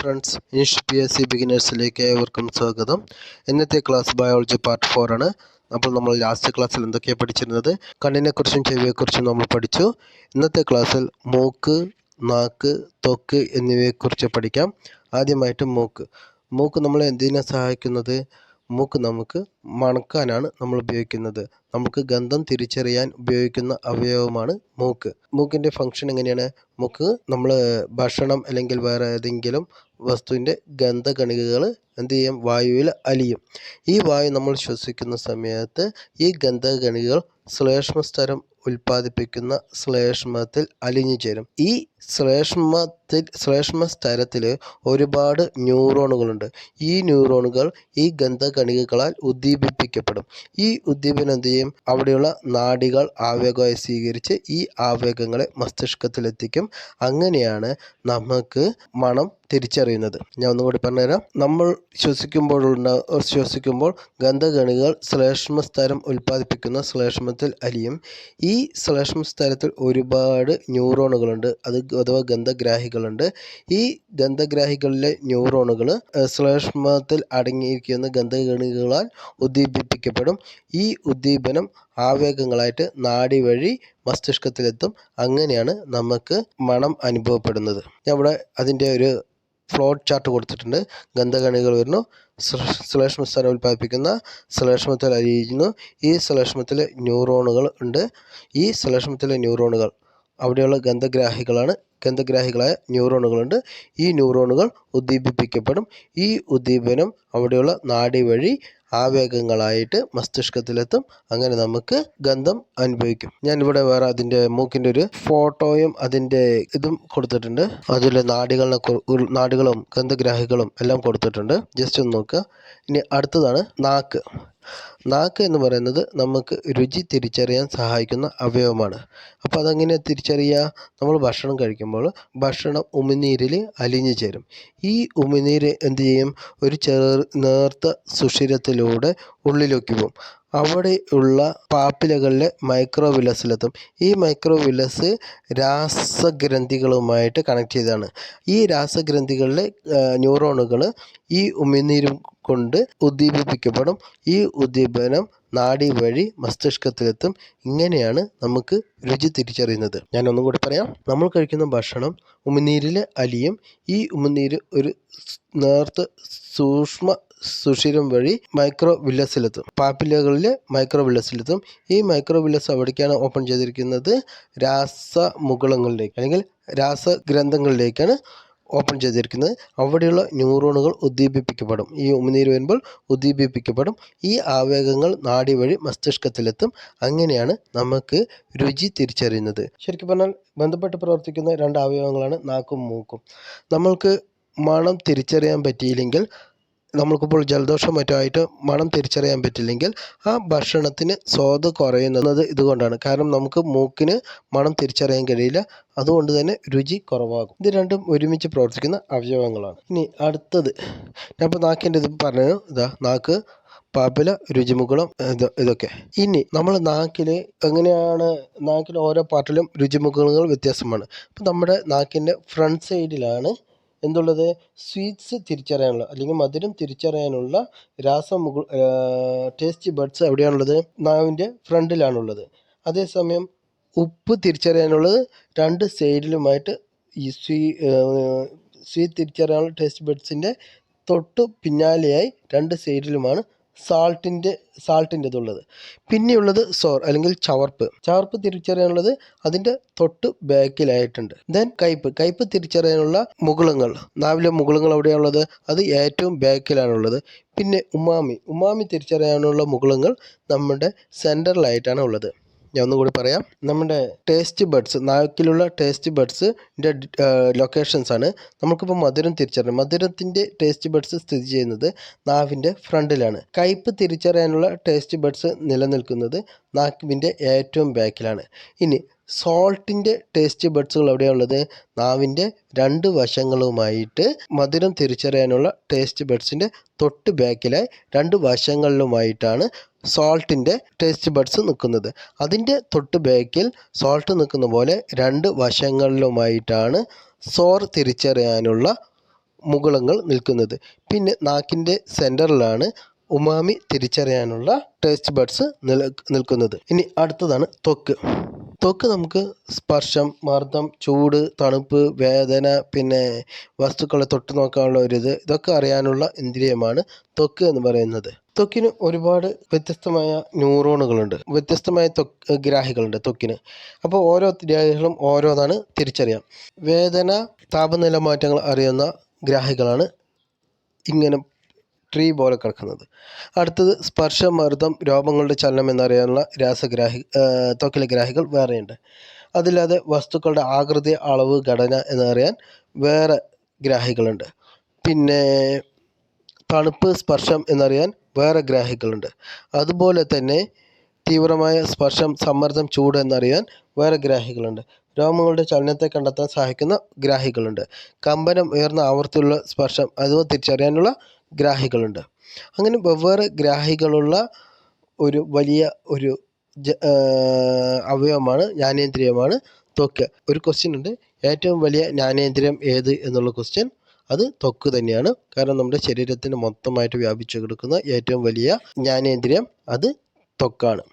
Friends, ഇൻഷ് P S C ബിഗിനേഴ്സിലേക്ക് ഏവർക്കും സ്വാഗതം. ഇന്നത്തെ ക്ലാസ് ബയോളജി പാർട്ട് 4 ആണ്. അപ്പോൾ നമ്മൾ ലാസ്റ്റ് ക്ലാസ്സിൽ എന്തൊക്കെയാണ് പഠിച്ചിരുന്നത്? കണ്ണിനെക്കുറിച്ചും ചെവിയെക്കുറിച്ചും നമ്മൾ പഠിച്ചു. ഇന്നത്തെ ക്ലാസ്സിൽ മൂക്ക്, നാക്ക്, ത്വക്ക് എന്നിവയെക്കുറിച്ച് പഠിക്കാം. ആദ്യമായിട്ട് മൂക്ക് നമ്മളെ എന്തിനാണ് സഹായിക്കുന്നത്? മൂക്ക് നമുക്ക് മണക്കാനാണ് നമ്മൾ ഉപയോഗിക്കുന്നത്. നമുക്ക് ഗന്ധം തിരിച്ചറിയാൻ ഉപയോഗിക്കുന്ന അവയവമാണ് മൂക്ക്. മൂക്കിൻ്റെ ഫങ്ഷൻ എങ്ങനെയാണ്? മൂക്ക് നമ്മൾ ഭക്ഷണം അല്ലെങ്കിൽ വേറെ ഏതെങ്കിലും വസ്തുവിൻ്റെ ഗന്ധകണികകൾ എന്ത് ചെയ്യും? വായുവിൽ അലിയും. ഈ വായു നമ്മൾ ശ്വസിക്കുന്ന സമയത്ത് ഈ ഗന്ധകണികകൾ ശ്ലേഷ്മസ്തരം ഉൽപ്പാദിപ്പിക്കുന്ന ശ്ലേഷ്മത്തിൽ അലിഞ്ഞു ചേരും. ഈ ശ്ലേഷ്മസ്തരത്തിൽ ഒരുപാട് ന്യൂറോണുകളുണ്ട്. ഈ ന്യൂറോണുകൾ ഈ ഗന്ധകണികകളാൽ ഉദ്ദീപിപ്പിക്കപ്പെടും. ഈ ഉദ്ദീപനം എന്ത് ചെയ്യും? അവിടെയുള്ള നാഡികൾ ആവേഗമായി സ്വീകരിച്ച് ഈ ആവേഗങ്ങളെ മസ്തിഷ്കത്തിലെത്തിക്കും. അങ്ങനെയാണ് നമുക്ക് മണം തിരിച്ചറിയുന്നത്. ഞാൻ ഒന്നുകൂടി പറഞ്ഞുതരാം. നമ്മൾ ശ്വസിക്കുമ്പോൾ ഗന്ധകണികൾ ശ്ലേഷ്മസ്തരം ഉൽപ്പാദിപ്പിക്കുന്ന ശ്ലേഷ്മത്തിൽ അലിയും. ഈ ശ്ലേഷ്മസ്തരത്തിൽ ഒരുപാട് ന്യൂറോണുകളുണ്ട്, അഥവാ ഗന്ധഗ്രാഹികളുണ്ട്. ഈ ഗന്ധഗ്രാഹികളിലെ ന്യൂറോണുകൾ ശ്ലേഷ്മത്തിൽ അടങ്ങിയിരിക്കുന്ന ഗന്ധകണികളാൽ ഉദ്ദീപിപ്പിക്കപ്പെടും. ഈ ഉദ്ദീപനം ആവേഗങ്ങളായിട്ട് നാഡി വഴി മസ്തിഷ്കത്തിലെത്തും. അങ്ങനെയാണ് നമുക്ക് മണം അനുഭവപ്പെടുന്നത്. ഞാൻ ഇവിടെ അതിൻ്റെ ഒരു ഫ്ലോട്ട് ചാർട്ട് കൊടുത്തിട്ടുണ്ട്. ഗന്ധകണികൾ വരുന്നു, ശ്ലേഷ്മസ്തരം ഉൽപ്പാദിപ്പിക്കുന്ന ശ്ലേഷ്മത്തിൽ അലിയുന്നു. ഈ ശ്ലേഷ്മത്തിലെ ന്യൂറോണുകൾ ഉണ്ട്. ഈ ശ്ലേഷ്മത്തിലെ ന്യൂറോണുകൾ അവിടെയുള്ള ഗന്ധഗ്രാഹികളായ ന്യൂറോണുകളുണ്ട്. ഈ ന്യൂറോണുകൾ ഉദ്ദീപിപ്പിക്കപ്പെടും. ഈ ഉദ്ദീപനം അവിടെയുള്ള നാഡി വഴി ആവേഗങ്ങളായിട്ട് മസ്തിഷ്കത്തിലെത്തും. അങ്ങനെ നമുക്ക് ഗന്ധം അനുഭവിക്കും. ഞാനിവിടെ വേറെ അതിൻ്റെ മൂക്കിൻ്റെ ഒരു ഫോട്ടോയും അതിൻ്റെ ഇതും കൊടുത്തിട്ടുണ്ട്. അതിൽ നാഡികളും ഗന്ധഗ്രാഹികളും എല്ലാം കൊടുത്തിട്ടുണ്ട്. ജസ്റ്റ് ഒന്ന് നോക്കുക. ഇനി അടുത്തതാണ് നാക്ക്. നാക്ക് എന്ന് പറയുന്നത് നമുക്ക് രുചി തിരിച്ചറിയാൻ സഹായിക്കുന്ന അവയവമാണ്. അപ്പോൾ അതെങ്ങനെ തിരിച്ചറിയുക? നമ്മൾ ഭക്ഷണം കഴിക്കുമ്പോൾ ഭക്ഷണം ഉമിനീരിൽ അലിഞ്ഞു ചേരും. ഈ ഉമിനീര് എന്ത് ചെയ്യും? ഒരു നേർത്ത സുഷിരത്തിലൂടെ ഉള്ളിലേക്ക് പോകും. അവിടെയുള്ള പാപ്പിലകളിലെ മൈക്രോവില്ലസിലെത്തും. ഈ മൈക്രോവില്ലസ് രാസഗ്രന്ഥികളുമായിട്ട് കണക്ട് ചെയ്തതാണ്. ഈ രാസഗ്രന്ഥികളിലെ ന്യൂറോണുകൾ ഈ ഉമിനീരും കൊണ്ട് ഉദ്ദീപിപ്പിക്കപ്പെടും. ഈ ഉദ്ദീപനം നാഡി വഴി മസ്തിഷ്കത്തിലെത്തും. ഇങ്ങനെയാണ് നമുക്ക് രുചി തിരിച്ചറിയുന്നത്. ഞാൻ ഒന്നും കൂടി പറയാം. നമ്മൾ കഴിക്കുന്ന ഭക്ഷണം ഉമിനീരിൽ അലിയും. ഈ ഉമിനീര് ഒരു നേർത്ത സൂക്ഷ്മ സുഷിരം വഴി മൈക്രോവില്ലസിലെത്തും. പാപ്പിലകളിലെ മൈക്രോവില്ലസിലെത്തും. ഈ മൈക്രോവില്ലസ് എവിടേക്കാണ് ഓപ്പൺ ചെയ്തിരിക്കുന്നത്? രാസമുകുളങ്ങളിലേക്ക് അല്ലെങ്കിൽ രാസഗ്രന്ഥങ്ങളിലേക്കാണ് ഓപ്പൺ ചെയ്തിരിക്കുന്നത്. അവിടെയുള്ള ന്യൂറോണുകൾ ഉദ്ദീപിപ്പിക്കപ്പെടും. ഈ ഉമിനീര് വരുമ്പോൾ ഉദ്ദീപിപ്പിക്കപ്പെടും. ഈ ആവേഗങ്ങൾ നാഡി വഴി മസ്തിഷ്കത്തിലെത്തും. അങ്ങനെയാണ് നമുക്ക് രുചി തിരിച്ചറിയുന്നത്. ശരിക്കും പറഞ്ഞാൽ ബന്ധപ്പെട്ട് പ്രവർത്തിക്കുന്ന രണ്ട് അവയവങ്ങളാണ് നാക്കും മൂക്കും. നമ്മൾക്ക് മണം തിരിച്ചറിയാൻ പറ്റിയില്ലെങ്കിൽ, നമ്മൾക്കിപ്പോൾ ജലദോഷം മറ്റുമായിട്ട് മണം തിരിച്ചറിയാൻ പറ്റില്ലെങ്കിൽ ആ ഭക്ഷണത്തിന് സ്വാദ് കുറയുന്നത് ഇതുകൊണ്ടാണ്. കാരണം നമുക്ക് മൂക്കിന് മണം തിരിച്ചറിയാൻ കഴിയില്ല. അതുകൊണ്ട് തന്നെ രുചി കുറവാകും. ഇത് രണ്ടും ഒരുമിച്ച് പ്രവർത്തിക്കുന്ന അവയവങ്ങളാണ്. ഇനി അടുത്തത് ഞാൻ ഇപ്പോൾ നാക്കിൻ്റെ ഇത് പറഞ്ഞു. നാക്ക്, പാപ്പില, രുചിമുകുളം, ഇതൊക്കെ. ഇനി നമ്മൾ നാക്കിൽ ഓരോ പാർട്ടിലും രുചിമുകുളങ്ങൾ വ്യത്യാസമാണ്. അപ്പം നമ്മുടെ നാക്കിൻ്റെ ഫ്രണ്ട് സൈഡിലാണ് എന്തുള്ളത്? സ്വീറ്റ്സ് തിരിച്ചറിയാനുള്ള അല്ലെങ്കിൽ മധുരം തിരിച്ചറിയാനുള്ള ടേസ്റ്റ് ബഡ്സ് എവിടെയാണുള്ളത്? നാവിൻ്റെ ഫ്രണ്ടിലാണുള്ളത്. അതേസമയം ഉപ്പ് തിരിച്ചറിയാനുള്ളത് രണ്ട് സൈഡിലുമായിട്ട് ഈ സ്വീറ്റ് തിരിച്ചറിയാനുള്ള ടേസ്റ്റ് ബഡ്സിൻ്റെ തൊട്ട് പിന്നാലെയായി രണ്ട് സൈഡിലുമാണ് സാൾട്ടിൻ്റെതുള്ളത്. പിന്നെയുള്ളത് സോർ അല്ലെങ്കിൽ ചവർപ്പ് തിരിച്ചറിയാനുള്ളത് അതിൻ്റെ തൊട്ട് ബാക്കിലായിട്ടുണ്ട്. ദെൻ കയ്പ്പ് തിരിച്ചറിയാനുള്ള മുകുളങ്ങൾ, നാവിലെ മുകുളങ്ങൾ എവിടെയാണുള്ളത്? അത് ഏറ്റവും ബാക്കിലാണുള്ളത്. പിന്നെ ഉമാമി തിരിച്ചറിയാനുള്ള മുകുളങ്ങൾ നമ്മുടെ സെൻറ്ററിലായിട്ടാണ് ഉള്ളത്. ഞാൻ ഒന്നുകൂടി പറയാം. നമ്മുടെ ടേസ്റ്റ് ബഡ്സ്, നാക്കിലുള്ള ടേസ്റ്റ് ബഡ്സിൻ്റെ ലൊക്കേഷൻസ് ആണ്. നമുക്കിപ്പോൾ മധുരം തിരിച്ചറിയാം. മധുരത്തിൻ്റെ ടേസ്റ്റ് ബഡ്സ് സ്ഥിതി ചെയ്യുന്നത് നാവിൻ്റെ ഫ്രണ്ടിലാണ്. കയ്പ്പ് തിരിച്ചറിയാനുള്ള ടേസ്റ്റ് ബഡ്സ് നിലനിൽക്കുന്നത് നാക്കിൻ്റെ ഏറ്റവും ബാക്കിലാണ്. ഇനി സോൾട്ടിൻ്റെ ടേസ്റ്റ് ബഡ്സുകൾ എവിടെയാണുള്ളത്? നാവിൻ്റെ രണ്ട് വശങ്ങളുമായിട്ട്. മധുരം തിരിച്ചറിയാനുള്ള ടേസ്റ്റ് ബഡ്സിൻ്റെ തൊട്ട് ബാക്കിലായി രണ്ട് വശങ്ങളിലുമായിട്ടാണ് സോൾട്ടിൻ്റെ ടേസ്റ്റ് ബഡ്സ് നിൽക്കുന്നത്. അതിൻ്റെ തൊട്ട് ബാക്കിൽ സോൾട്ട് നിൽക്കുന്ന പോലെ രണ്ട് വശങ്ങളിലുമായിട്ടാണ് സോർ തിരിച്ചറിയാനുള്ള മുകുളങ്ങൾ നിൽക്കുന്നത്. പിന്നെ നാക്കിൻ്റെ സെൻറ്ററിലാണ് ഉമാമി തിരിച്ചറിയാനുള്ള ടേസ്റ്റ് ബഡ്സ് നിൽക്കുന്നത്. ഇനി അടുത്തതാണ് ത്വക്ക്. ത്വക്ക് നമുക്ക് സ്പർശം, മർദ്ദം, ചൂട്, തണുപ്പ്, വേദന, പിന്നെ വസ്തുക്കളെ തൊട്ട് നോക്കാനുള്ള ഇതൊക്കെ അറിയാനുള്ള ഇന്ദ്രിയമാണ് ത്വക്ക് എന്ന് പറയുന്നത്. ത്വക്കിന് ഒരുപാട് വ്യത്യസ്തമായ ന്യൂറോണുകളുണ്ട്, വ്യത്യസ്തമായ ഗ്രാഹികളുണ്ട് ത്വക്കിന്. അപ്പോൾ ഓരോ ഗ്രാഹികളും ഓരോന്നാണ് തിരിച്ചറിയാം. വേദന, താപനില മാറ്റങ്ങൾ അറിയുന്ന ഗ്രാഹികളാണ് ഇങ്ങനെ ട്രീ പോലെ കിടക്കുന്നത്. അടുത്തത് സ്പർശം, മർദ്ദം, രോമങ്ങളുടെ ചലനം എന്നറിയാനുള്ള ത്വക്കിലെ ഗ്രാഹികൾ വേറെയുണ്ട്. അതില്ലാതെ വസ്തുക്കളുടെ ആകൃതി, അളവ്, ഘടന എന്നറിയാൻ വേറെ ഗ്രാഹികളുണ്ട്. പിന്നെ തണുപ്പ്, സ്പർശം എന്നറിയാൻ വേറെ ഗ്രാഹികളുണ്ട്. അതുപോലെ തന്നെ തീവ്രമായ സ്പർശം, സമ്മർദ്ദം, ചൂട് എന്നറിയാൻ വേറെ ഗ്രാഹികളുണ്ട്. രോമങ്ങളുടെ ചലനത്തെ കണ്ടെത്താൻ സഹായിക്കുന്ന ഗ്രാഹികളുണ്ട്. കമ്പനം, ഉയർന്ന ആവൃത്തിയുള്ള സ്പർശം അതും തിരിച്ചറിയാനുള്ള ഗ്രാഹികളുണ്ട്. അങ്ങനെ വെവ്വേറെ ഗ്രാഹികളുള്ള ഒരു വലിയ ഒരു അവയവമാണ്, ജ്ഞാനേന്ദ്രിയമാണ് ത്വക്ക്. ഒരു ക്വസ്റ്റ്യൻ ഉണ്ട്, ഏറ്റവും വലിയ ജ്ഞാനേന്ദ്രിയം ഏത് എന്നുള്ള ക്വസ്റ്റ്യൻ. അത് ത്വക്ക് തന്നെയാണ്. കാരണം നമ്മുടെ ശരീരത്തിന് മൊത്തമായിട്ട് വ്യാപിച്ചു കിടക്കുന്ന ഏറ്റവും വലിയ ജ്ഞാനേന്ദ്രിയം അത് ത്വക്കാണ്.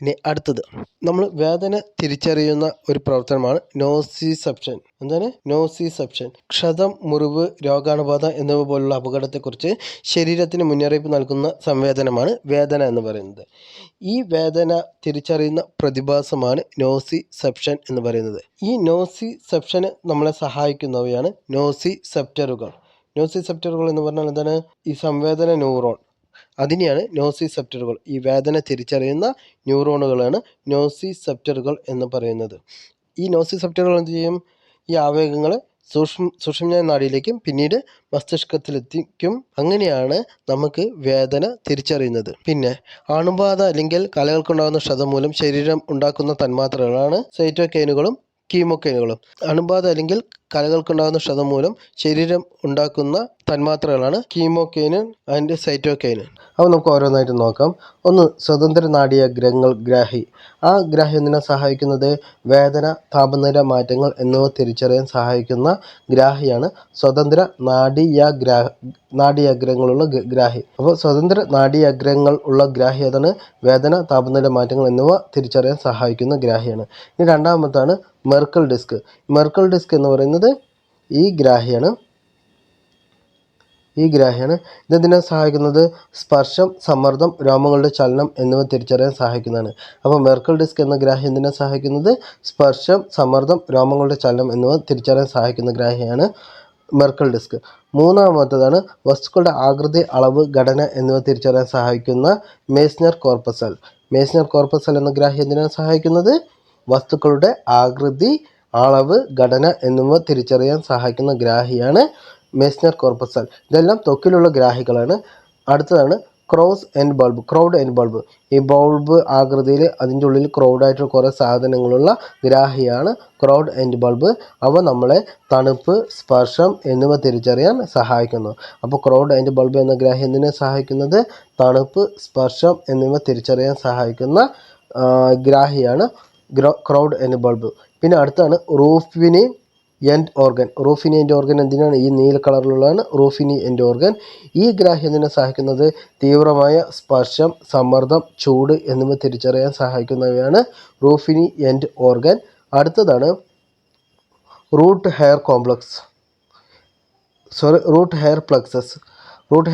ഇനി അടുത്തത്, നമ്മൾ വേദന തിരിച്ചറിയുന്ന ഒരു പ്രവർത്തനമാണ് നോസിസെപ്ഷൻ. എന്താണ് നോസിസെപ്ഷൻ? ക്ഷതം, മുറിവ്, രോഗാണുബാധ എന്നിവ പോലുള്ള അപകടത്തെക്കുറിച്ച് ശരീരത്തിന് മുന്നറിയിപ്പ് നൽകുന്ന സംവേദനമാണ് വേദന എന്ന് പറയുന്നത്. ഈ വേദന തിരിച്ചറിയുന്ന പ്രതിഭാസമാണ് നോസിസെപ്ഷൻ എന്ന് പറയുന്നത്. ഈ നോസിസെപ്ഷന് നമ്മളെ സഹായിക്കുന്നവയാണ് നോസിസെപ്റ്ററുകൾ. നോസിസെപ്റ്ററുകൾ എന്ന് പറഞ്ഞാൽ എന്താണ്? ഈ സംവേദന ന്യൂറോൺ, അതിനെയാണ് നോസിസെപ്റ്ററുകൾ. ഈ വേദന തിരിച്ചറിയുന്ന ന്യൂറോണുകളാണ് നോസിസെപ്റ്ററുകൾ എന്ന് പറയുന്നത്. ഈ നോസിസെപ്റ്ററുകൾ എന്ത് ചെയ്യും? ഈ ആവേഗങ്ങളെ സുഷുമ്നാ നാഡിയിലേക്കും പിന്നീട് മസ്തിഷ്കത്തിലെത്തിക്കും. അങ്ങനെയാണ് നമുക്ക് വേദന തിരിച്ചറിയുന്നത്. പിന്നെ അണുബാധ അല്ലെങ്കിൽ കലകൾക്കുണ്ടാകുന്ന ക്ഷതം മൂലം ശരീരം ഉണ്ടാക്കുന്ന തന്മാത്രകളാണ് സൈറ്റോകൈനുകളും കീമോകൈനുകളും. അണുബാധ അല്ലെങ്കിൽ കലകൾക്കുണ്ടാകുന്ന ക്ഷതം മൂലം ശരീരം ഉണ്ടാക്കുന്ന തന്മാത്രകളാണ് കീമോകൈനൻ ആൻഡ് സൈറ്റോകൈനൻ. അപ്പോൾ നമുക്ക് ഓരോന്നായിട്ട് നോക്കാം. ഒന്ന്, സ്വതന്ത്ര നാഡീയഗ്രങ്ങൾ ഗ്രാഹി. ആ ഗ്രാഹി എന്തിനെ സഹായിക്കുന്നത്? വേദന, താപനില മാറ്റങ്ങൾ എന്നിവ തിരിച്ചറിയാൻ സഹായിക്കുന്ന ഗ്രാഹിയാണ് സ്വതന്ത്ര നാഡീയഗ്രങ്ങളുള്ള ഗ്രാഹി. അപ്പോൾ സ്വതന്ത്ര നാഡീയഗ്രങ്ങൾ ഉള്ള ഗ്രാഹി ഏതാണ്? വേദന, താപനില മാറ്റങ്ങൾ എന്നിവ തിരിച്ചറിയാൻ സഹായിക്കുന്ന ഗ്രാഹിയാണ്. ഇനി രണ്ടാമത്താണ് മെർക്കൽ ഡിസ്ക്. മെർക്കൽ ഡിസ്ക് എന്ന് പറയുന്നത് ഈ ഗ്രാഹിയാണ്. ഇതെന്തിനെ സഹായിക്കുന്നത്? സ്പർശം, സമ്മർദ്ദം, രോമങ്ങളുടെ ചലനം എന്നിവ തിരിച്ചറിയാൻ സഹായിക്കുന്നതാണ്. അപ്പോൾ മെർക്കൽ ഡിസ്ക് എന്ന ഗ്രാഹി എന്തിനെ സഹായിക്കുന്നത്? സ്പർശം, സമ്മർദ്ദം, രോമങ്ങളുടെ ചലനം എന്നിവ തിരിച്ചറിയാൻ സഹായിക്കുന്ന ഗ്രാഹിയാണ് മെർക്കൽ ഡിസ്ക്. മൂന്നാമത്തേതാണ് വസ്തുക്കളുടെ ആകൃതി, അളവ്, ഘടന എന്നിവ തിരിച്ചറിയാൻ സഹായിക്കുന്ന മേസ്നർ കോർപ്പസൽ. മേസ്നർ കോർപ്പസൽ എന്ന ഗ്രാഹി എന്തിനാണ് സഹായിക്കുന്നത്? വസ്തുക്കളുടെ ആകൃതി, അളവ്, ഘടന എന്നിവ തിരിച്ചറിയാൻ സഹായിക്കുന്ന ഗ്രാഹിയാണ് മേസ്നർ കോർപ്പസൽ. ഇതെല്ലാം ത്വക്കിലുള്ള ഗ്രാഹികളാണ്. അടുത്തതാണ് ക്രൗഡ് എൻഡ് ബൾബ്. ഈ ബൾബ് ആകൃതിയിൽ അതിൻ്റെ ഉള്ളിൽ ക്രൗഡായിട്ട് കുറേ സാധനങ്ങളുള്ള ഗ്രാഹിയാണ് ക്രൗഡ് എൻഡ് ബൾബ്. അവ നമ്മളെ തണുപ്പ്, സ്പർശം എന്നിവ തിരിച്ചറിയാൻ സഹായിക്കുന്നു. അപ്പോൾ ക്രൗഡ് എൻഡ് ബൾബ് എന്ന ഗ്രാഹി എന്തിനെ സഹായിക്കുന്നത്? തണുപ്പ്, സ്പർശം എന്നിവ തിരിച്ചറിയാൻ സഹായിക്കുന്ന ഗ്രാഹിയാണ് ക്രൗഡ് എൻഡ് ബൾബ്. പിന്നെ അടുത്താണ് റൂഫിനി എൻഡ് ഓർഗൻ. എന്തിനാണ്? ഈ നീല കളറിലുള്ളതാണ് റൂഫിനി എൻഡ് ഓർഗൻ. ഈ ഗ്രാഹി എന്തിനെ സഹായിക്കുന്നത്? തീവ്രമായ സ്പർശം, സമ്മർദ്ദം, ചൂട് എന്നിവ തിരിച്ചറിയാൻ സഹായിക്കുന്നവയാണ് റൂഫിനി എൻഡ് ഓർഗൻ. അടുത്തതാണ് root hair plexus. Root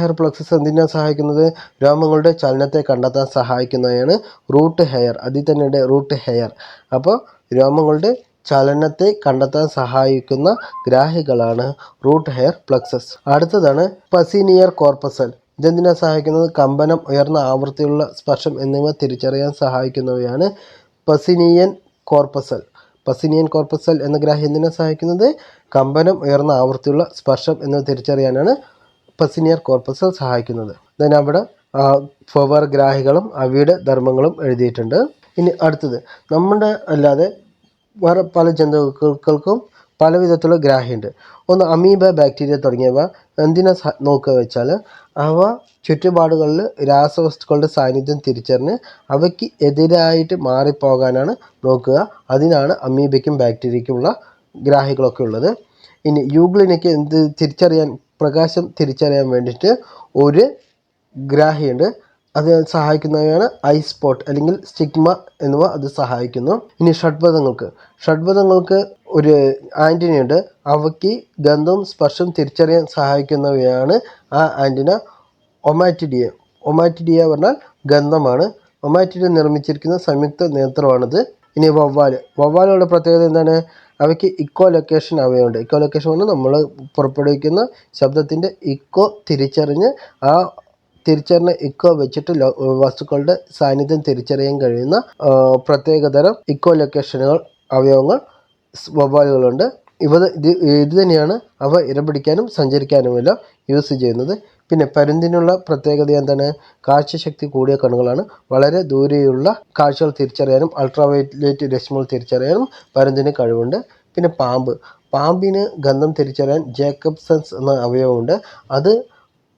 hair plexus എന്തിനാണ് സഹായിക്കുന്നത്? രോമങ്ങളുടെ ചലനത്തെ കണ്ടെത്താൻ സഹായിക്കുന്നതാണ് റൂട്ട് ഹെയർ. അതിൽ തന്നെ റൂട്ട് ഹെയർ. അപ്പോൾ രോമങ്ങളുടെ ചലനത്തെ കണ്ടെത്താൻ സഹായിക്കുന്ന ഗ്രാഹികളാണ് റൂട്ട് ഹെയർ പ്ലക്സസ്. അടുത്തതാണ് പസീനിയർ കോർപ്പസൽ. ഇതെന്തിനാണ് സഹായിക്കുന്നത്? കമ്പനം, ഉയർന്ന ആവൃത്തിയുള്ള സ്പർശം എന്നിവ തിരിച്ചറിയാൻ സഹായിക്കുന്നവയാണ് പസീനിയൻ കോർപ്പസൽ എന്ന ഗ്രാഹി എന്തിനാണ് സഹായിക്കുന്നത്? കമ്പനം, ഉയർന്ന ആവൃത്തിയുള്ള സ്പർശം എന്നിവ തിരിച്ചറിയാനാണ് പസീനിയർ കോർപ്പസൽ സഹായിക്കുന്നത്. then അവിടെ ഫവർ ഗ്രാഹികളും അവയുടെ ധർമ്മങ്ങളും എഴുതിയിട്ടുണ്ട്. ഇനി അടുത്തത്, നമ്മുടെ അല്ലാതെ വേറെ പല ജന്തുക്കൾക്കും പല വിധത്തിലുള്ള ഗ്രാഹിയുണ്ട്. ഒന്ന്, അമീബ, ബാക്ടീരിയ തുടങ്ങിയവ എന്തിനാ നോക്കുക വെച്ചാൽ അവ ചുറ്റുപാടുകളിൽ രാസവസ്തുക്കളുടെ സാന്നിധ്യം തിരിച്ചറിഞ്ഞ് അവയ്ക്ക് എതിരായിട്ട് മാറിപ്പോകാനാണ് നോക്കുക. അതിനാണ് അമീബയ്ക്കും ബാക്ടീരിയയ്ക്കുമുള്ള ഗ്രാഹികളൊക്കെ ഉള്ളത്. ഇനി യൂഗ്ലിനയ്ക്ക് തിരിച്ചറിയാൻ പ്രകാശം തിരിച്ചറിയാൻ വേണ്ടിയിട്ട് ഒരു ഗ്രാഹിയുണ്ട്. അത് സഹായിക്കുന്നവയാണ് ഐ സ്പോട്ട് അല്ലെങ്കിൽ സ്റ്റിഗ്മ എന്നിവ അത് സഹായിക്കുന്നു. ഇനി ഷഡ്പദങ്ങൾക്ക് ഒരു ആൻറ്റിനയുണ്ട്. അവയ്ക്ക് ഗന്ധവും സ്പർശവും തിരിച്ചറിയാൻ സഹായിക്കുന്നവയാണ് ആ ആൻറ്റിന ഒമാറ്റിഡിയ പറഞ്ഞാൽ ഗന്ധമാണ്. ഒമാറ്റിഡിയ നിർമ്മിച്ചിരിക്കുന്ന സംയുക്ത നേത്രമാണിത്. ഇനി വവ്വാലുകളുടെ പ്രത്യേകത എന്താണ്? അവയ്ക്ക് ഇക്കോ ലൊക്കേഷൻ അവയുണ്ട്. ഇക്കോ ലൊക്കേഷൻ പറഞ്ഞാൽ നമ്മൾ പുറപ്പെടുവിക്കുന്ന ശബ്ദത്തിൻ്റെ ഇക്കോ തിരിച്ചറിഞ്ഞ് ആ തിരിച്ചറിഞ്ഞ ഇക്കോ വെച്ചിട്ട് വസ്തുക്കളുടെ സാന്നിധ്യം തിരിച്ചറിയാൻ കഴിയുന്ന പ്രത്യേകതരം ഇക്കോ ലൊക്കേഷനുകൾ അവയവങ്ങൾ വവ്വാലുകളുണ്ട്. ഇത് തന്നെയാണ് അവ ഇരപിടിക്കാനും സഞ്ചരിക്കാനുമെല്ലാം യൂസ് ചെയ്യുന്നത്. പിന്നെ പരുന്തിനുള്ള പ്രത്യേകത എന്താണ്? കാഴ്ചശക്തി കൂടിയ കണ്ണുകളാണ്. വളരെ ദൂരെയുള്ള കാഴ്ചകൾ തിരിച്ചറിയാനും അൾട്രാവയലറ്റ് രശ്മികൾ തിരിച്ചറിയാനും പരുന്തിന് കഴിവുണ്ട്. പിന്നെ പാമ്പിന് ഗന്ധം തിരിച്ചറിയാൻ ജേക്കബ്സൺസ് എന്ന അവയവമുണ്ട്. അത്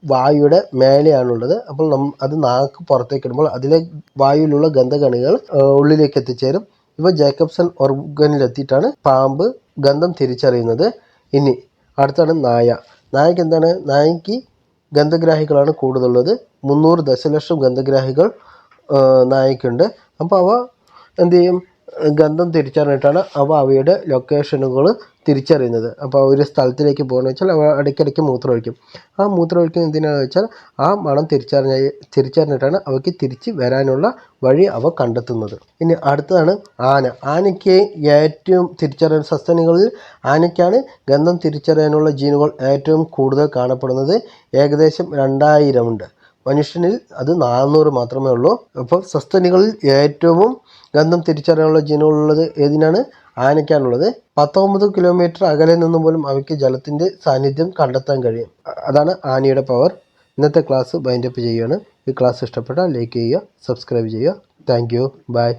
വായുടെ മേലെയാണുള്ളത്. അപ്പോൾ അത് നാക്ക് പുറത്തേക്ക് ഇടുമ്പോൾ അതിലെ വായുവിലുള്ള ഗന്ധകണികൾ ഉള്ളിലേക്ക് എത്തിച്ചേരും. ഇവ ജേക്കബ്സൺ ഓർഗനിലെത്തിയിട്ടാണ് പാമ്പ് ഗന്ധം തിരിച്ചറിയുന്നത്. ഇനി അടുത്താണ് നായക്ക് എന്താണ്? നായക്ക് ഗന്ധഗ്രാഹികളാണ് കൂടുതലുള്ളത്. 300 ദശലക്ഷം ഗന്ധഗ്രാഹികൾ നായക്കുണ്ട്. അപ്പോൾ അവ എന്ത് ചെയ്യും? ഗന്ധം തിരിച്ചറിഞ്ഞിട്ടാണ് അവയുടെ ലൊക്കേഷനുകൾ തിരിച്ചറിയുന്നത്. അപ്പോൾ ഒരു സ്ഥലത്തിലേക്ക് പോകുകയെന്ന് വെച്ചാൽ അവ ഇടയ്ക്കിടയ്ക്ക് മൂത്രമൊഴിക്കും. ആ മൂത്രമൊഴിക്കുന്നത് എന്തിനാണെന്ന് വെച്ചാൽ ആ മണം തിരിച്ചറിഞ്ഞിട്ടാണ് അവയ്ക്ക് തിരിച്ച് വരാനുള്ള വഴി അവ കണ്ടെത്തുന്നത്. ഇനി അടുത്തതാണ് ആനയ്ക്ക് ഏറ്റവും സസ്തനികളിൽ ആനയ്ക്കാണ് ഗന്ധം തിരിച്ചറിയാനുള്ള ജീനുകൾ ഏറ്റവും കൂടുതൽ കാണപ്പെടുന്നത്. ഏകദേശം 2000 ഉണ്ട്. മനുഷ്യനിൽ അത് 400 മാത്രമേ ഉള്ളൂ. അപ്പോൾ സസ്തനികളിൽ ഏറ്റവും ഗന്ധം തിരിച്ചറിയാനുള്ള ജീനുകളുള്ളത് ഏതിനാണ്? ആനയ്ക്കാണുള്ളത്. 19 കിലോമീറ്റർ അകലെ നിന്ന് പോലും അവയ്ക്ക് ജലത്തിൻ്റെ സാന്നിധ്യം കണ്ടെത്താൻ കഴിയും. അതാണ് ആനയുടെ പവർ. ഇന്നത്തെ ക്ലാസ് വൈൻഡപ്പ് ചെയ്യുകയാണ്. ഈ ക്ലാസ് ഇഷ്ടപ്പെട്ടാൽ ലൈക്ക് ചെയ്യുക, സബ്സ്ക്രൈബ് ചെയ്യുക. Thank you. ബൈ.